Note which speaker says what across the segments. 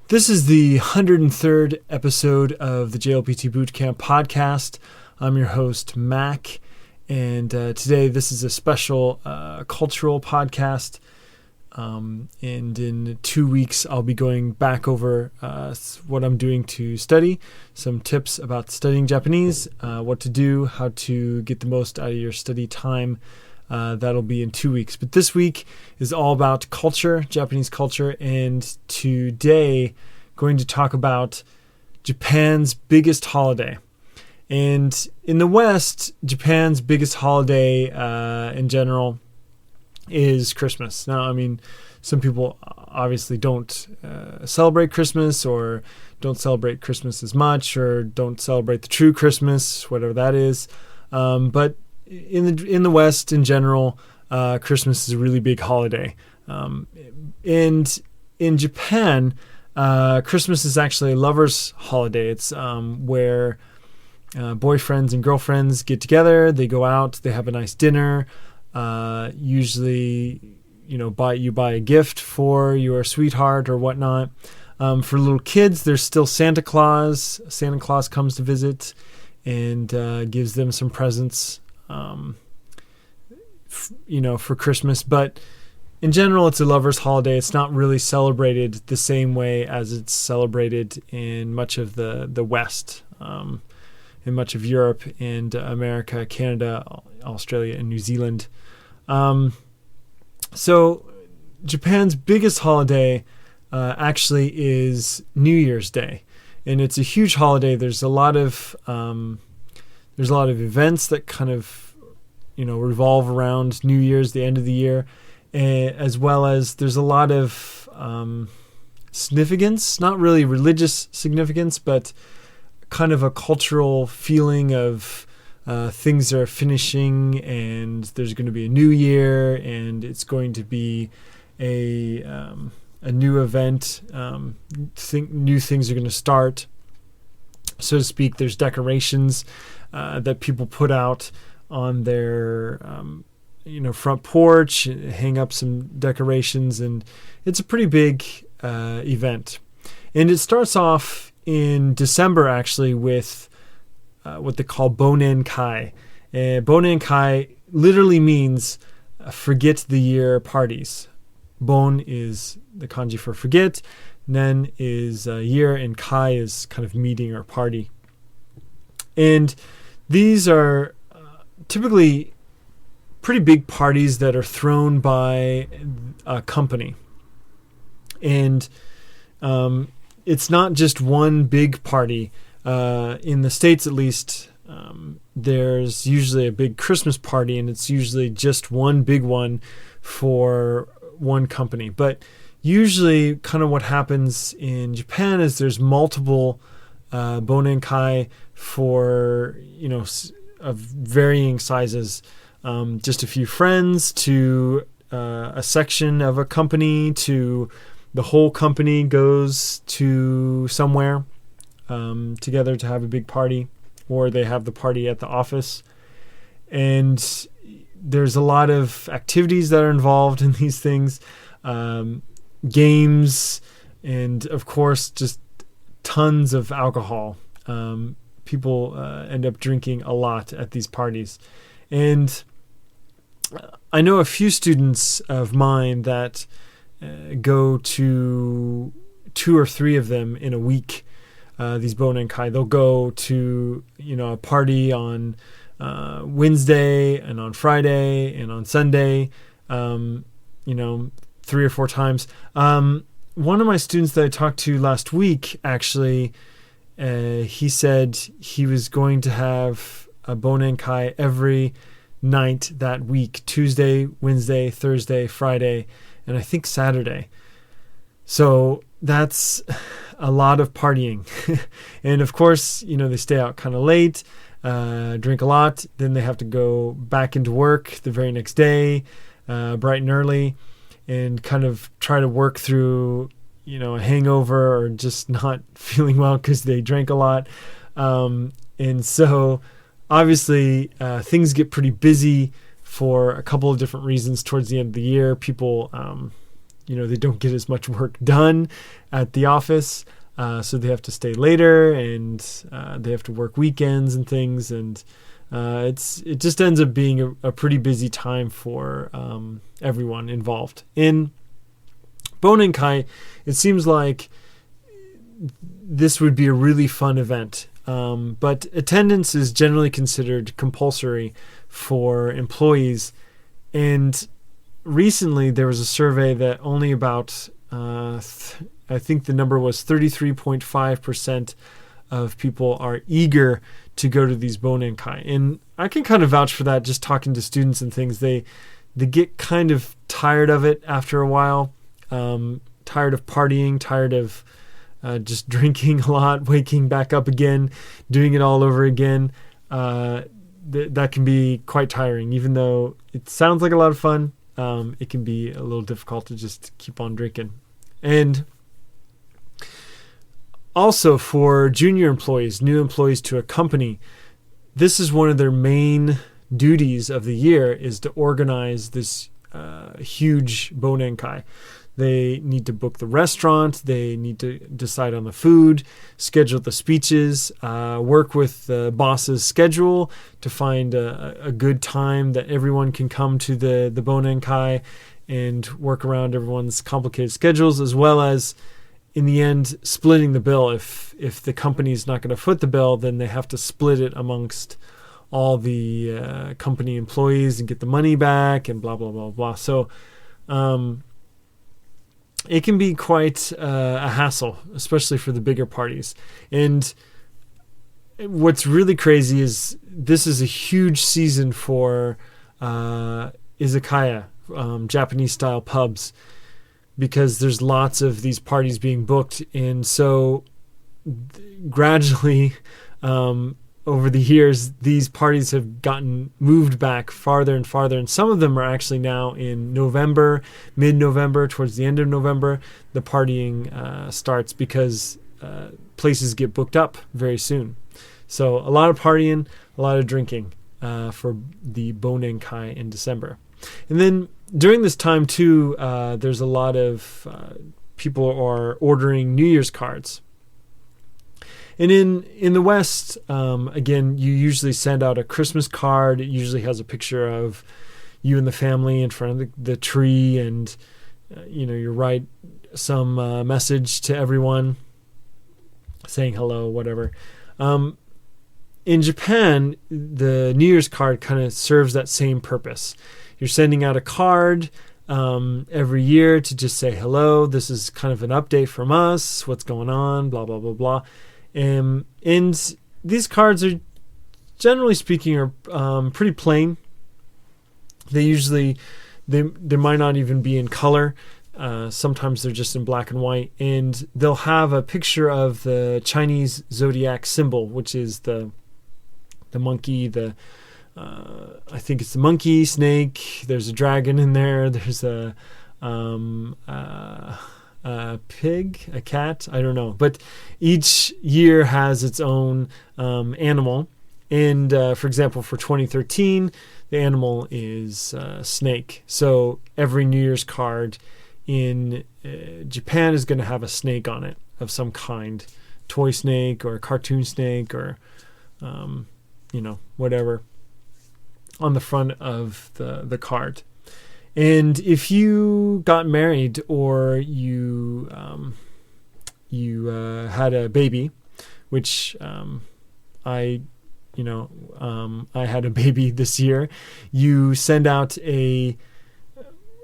Speaker 1: This is the 103rd episode of the JLPT Bootcamp podcast. I'm your host, Mac, and today this is a special cultural podcast. And in 2 weeks, I'll be going back over what I'm doing to study, some tips about studying Japanese, what to do, how to get the most out of your study time. That'll be in 2 weeks. But this week is all about culture, Japanese culture, and today going to talk about Japan's biggest holiday. And in the West, Japan's biggest holiday in general is Christmas. Now, I mean, some people obviously don't celebrate Christmas or don't celebrate Christmas as much or don't celebrate the true Christmas, whatever that is. But in the West in general, Christmas is a really big holiday. And in Japan, Christmas is actually a lover's holiday. It's where boyfriends and girlfriends get together, they go out, they have a nice dinner. Usually, you buy a gift for your sweetheart or whatnot. For little kids, there's still Santa Claus. Santa Claus comes to visit and gives them some presents. For Christmas, but in general, it's a lover's holiday. It's not really celebrated the same way as it's celebrated in much of the West, in much of Europe and America, Canada, Australia, and New Zealand. So Japan's biggest holiday actually is New Year's Day, and it's a huge holiday. There's a lot of events that kind of revolve around New Year's, the end of the year, as well as there's a lot of significance, not really religious significance, but kind of a cultural feeling of things are finishing and there's going to be a new year and it's going to be a new event. New things are going to start, so to speak. There's decorations that people put out on their front porch, hang up some decorations, and it's a pretty big event. And it starts off in December actually with what they call bonnenkai. Bonnenkai literally means forget the year parties. Bon is the kanji for forget, nen is year, and kai is kind of meeting or party. And these are typically pretty big parties that are thrown by a company. And it's not just one big party. In the States, at least, there's usually a big Christmas party, and it's usually just one big one for one company. But usually kind of what happens in Japan is there's multiple bonnenkai for, of varying sizes, just a few friends to a section of a company to the whole company goes to somewhere together to have a big party, or they have the party at the office. And there's a lot of activities that are involved in these things, games, and of course just tons of alcohol. People end up drinking a lot at these parties. And I know a few students of mine that go to 2 or 3 of them in a week, these bonnenkai. They'll go to, a party on Wednesday and on Friday and on Sunday, 3 or 4 times. One of my students that I talked to last week, actually, he said he was going to have a bonnenkai every night that week: Tuesday, Wednesday, Thursday, Friday, and I think Saturday. So that's a lot of partying. And of course, they stay out kind of late, drink a lot, then they have to go back into work the very next day, bright and early, and kind of try to work through a hangover or just not feeling well because they drank a lot. And so obviously things get pretty busy for a couple of different reasons towards the end of the year. People they don't get as much work done at the office. So they have to stay later, and they have to work weekends and things. And it just ends up being a pretty busy time for everyone involved. In bonnenkai, it seems like this would be a really fun event. But attendance is generally considered compulsory for employees. And recently there was a survey that only about, I think the number was 33.5% of people are eager to go to these bonnenkai. And I can kind of vouch for that, just talking to students and things. They get kind of tired of it after a while, tired of partying, tired of just drinking a lot, waking back up again, doing it all over again. That can be quite tiring. Even though it sounds like a lot of fun, it can be a little difficult to just keep on drinking. And also for junior employees, new employees to a company, this is one of their main duties of the year, is to organize this huge bonnenkai. They need to book the restaurant. They need to decide on the food, schedule the speeches, work with the boss's schedule to find a good time that everyone can come to the bonnenkai, and work around everyone's complicated schedules, as well as, in the end, splitting the bill. If the company's not going to foot the bill, then they have to split it amongst all the company employees and get the money back, and blah, blah, blah, blah. So, it can be quite a hassle, especially for the bigger parties. And what's really crazy is this is a huge season for izakaya, Japanese-style pubs, because there's lots of these parties being booked. And so gradually, over the years, these parties have gotten moved back farther and farther. And some of them are actually now in November, mid-November, towards the end of November, the partying starts, because places get booked up very soon. So a lot of partying, a lot of drinking for the bonnenkai in December. And then during this time too, there's a lot of people are ordering New Year's cards. And in the West, again, you usually send out a Christmas card. It usually has a picture of you and the family in front of the tree, and you write some message to everyone, saying hello, whatever. In Japan, the New Year's card kind of serves that same purpose. You're sending out a card every year to just say hello. This is kind of an update from us. What's going on? Blah, blah, blah, blah. And these cards are, generally speaking, are pretty plain. They might not even be in color. Sometimes they're just in black and white. And they'll have a picture of the Chinese zodiac symbol, which is the monkey, I think it's the monkey, snake. There's a dragon in there. There's a pig, a cat, I don't know. But each year has its own animal. And for example, for 2013, the animal is snake. So every New Year's card in Japan is going to have a snake on it of some kind. Toy snake or a cartoon snake or, whatever on the front of the card. And if you got married or you had a baby, which I had a baby this year, you send out a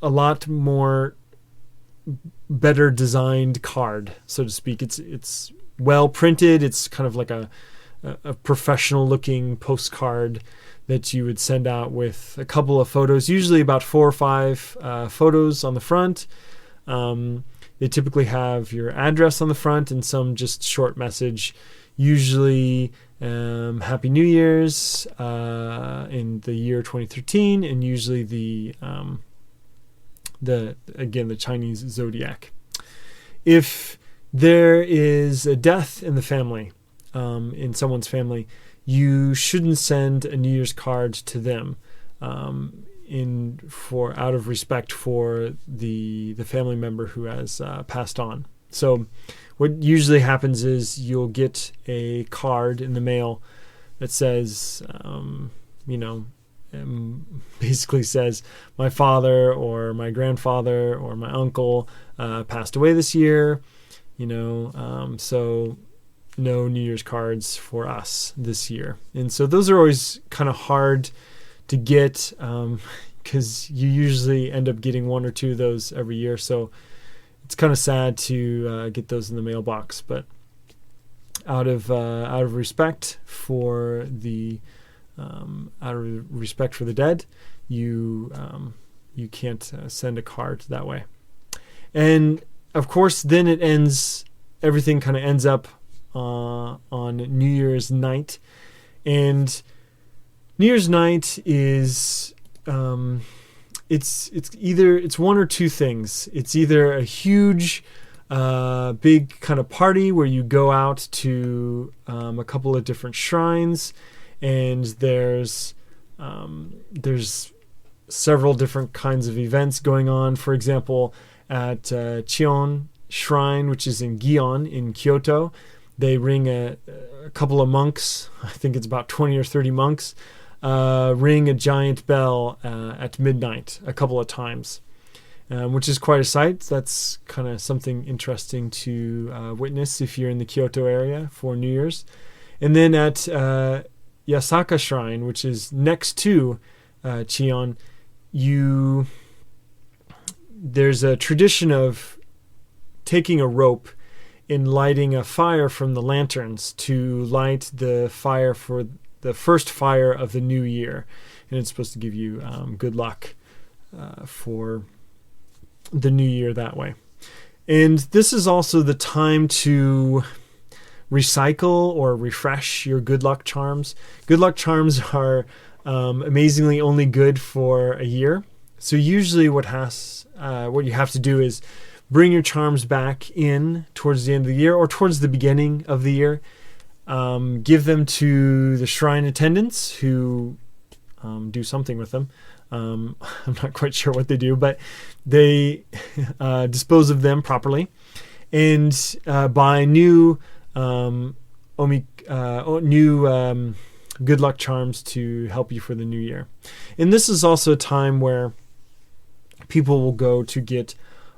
Speaker 1: lot more better designed card, so to speak. It's well printed. It's kind of like a professional looking postcard that you would send out with a couple of photos, usually about 4 or 5 photos on the front. They typically have your address on the front and some just short message, usually Happy New Year's in the year 2013, and usually the Chinese zodiac. If there is a death in the family, in someone's family, you shouldn't send a New Year's card to them. out of respect for the family member who has passed on. So what usually happens is you'll get a card in the mail that says, basically says, my father or my grandfather or my uncle passed away this year, so no New Year's cards for us this year. And so those are always kind of hard to get because you usually end up getting one or two of those every year. So it's kind of sad to get those in the mailbox, but out of respect for the dead, you can't send a card that way. And of course, then everything kind of ends up on New Year's night. And New Year's night is it's one or two things. It's either a huge big kind of party where you go out to a couple of different shrines, and there's several different kinds of events going on. For example, at Gion Shrine, which is in Gion in Kyoto, they ring a couple of monks, I think it's about 20 or 30 monks, ring a giant bell at midnight a couple of times, which is quite a sight. That's kind of something interesting to witness if you're in the Kyoto area for New Year's. And then at Yasaka Shrine, which is next to Gion, there's a tradition of taking a rope and lighting a fire from the lanterns to light the fire for the first fire of the new year. And it's supposed to give you good luck for the new year that way. And this is also the time to recycle or refresh your good luck charms. Good luck charms are amazingly only good for a year. So usually what you have to do is bring your charms back in towards the end of the year or towards the beginning of the year. Give them to the shrine attendants who do something with them. I'm not quite sure what they do, but they dispose of them properly and buy new good luck charms to help you for the new year. And this is also a time where people will go to get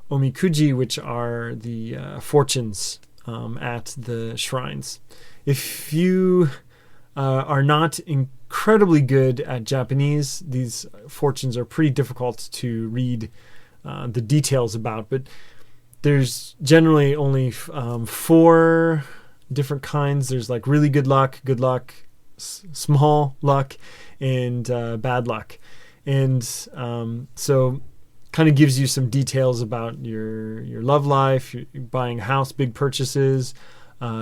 Speaker 1: omikuji, which are the fortunes at the shrines. If you are not incredibly good at Japanese, these fortunes are pretty difficult to read the details about, but there's generally only 4 different kinds. There's like really good luck, small luck, and bad luck. And so kind of gives you some details about your love life, buying a house, big purchases,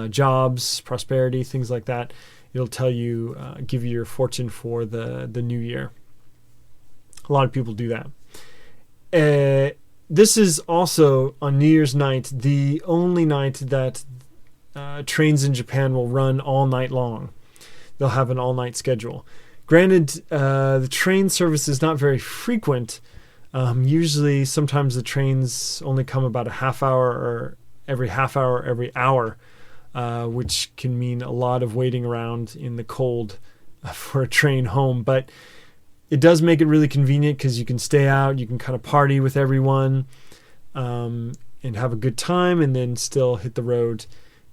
Speaker 1: jobs, prosperity, things like that. It'll tell you, give you your fortune for the new year. A lot of people do that. This is also on New Year's night, the only night that trains in Japan will run all night long. They'll have an all-night schedule. Granted, the train service is not very frequent. Usually, sometimes the trains only come about a half hour or every hour, which can mean a lot of waiting around in the cold for a train home. But it does make it really convenient because you can stay out, you can kind of party with everyone, and have a good time, and then still hit the road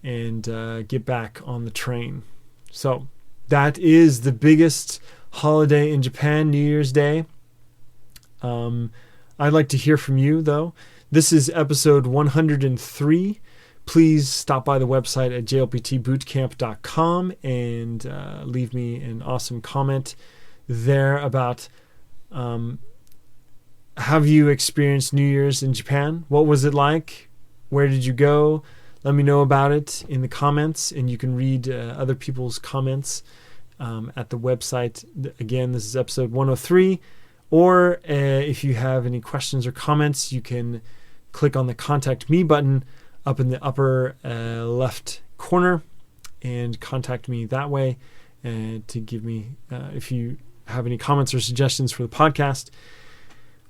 Speaker 1: and get back on the train. So that is the biggest holiday in Japan, New Year's Day. I'd like to hear from you, though. This is episode 103. Please stop by the website at jlptbootcamp.com and leave me an awesome comment there about have you experienced New Year's in Japan? What was it like? Where did you go? Let me know about it in the comments, and you can read other people's comments at the website. Again, this is episode 103. Or if you have any questions or comments, you can click on the Contact Me button up in the upper left corner and contact me that way to give me, if you have any comments or suggestions for the podcast.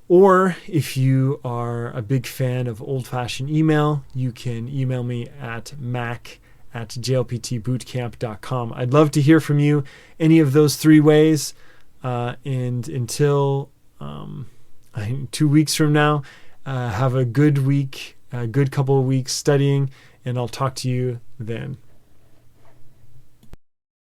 Speaker 1: Or if you are a big fan of old-fashioned email, you can email me at mac@jlptbootcamp.com. I'd love to hear from you any of those three ways. And until 2 weeks from now, have a good week, a good couple of weeks studying, and I'll talk to you then.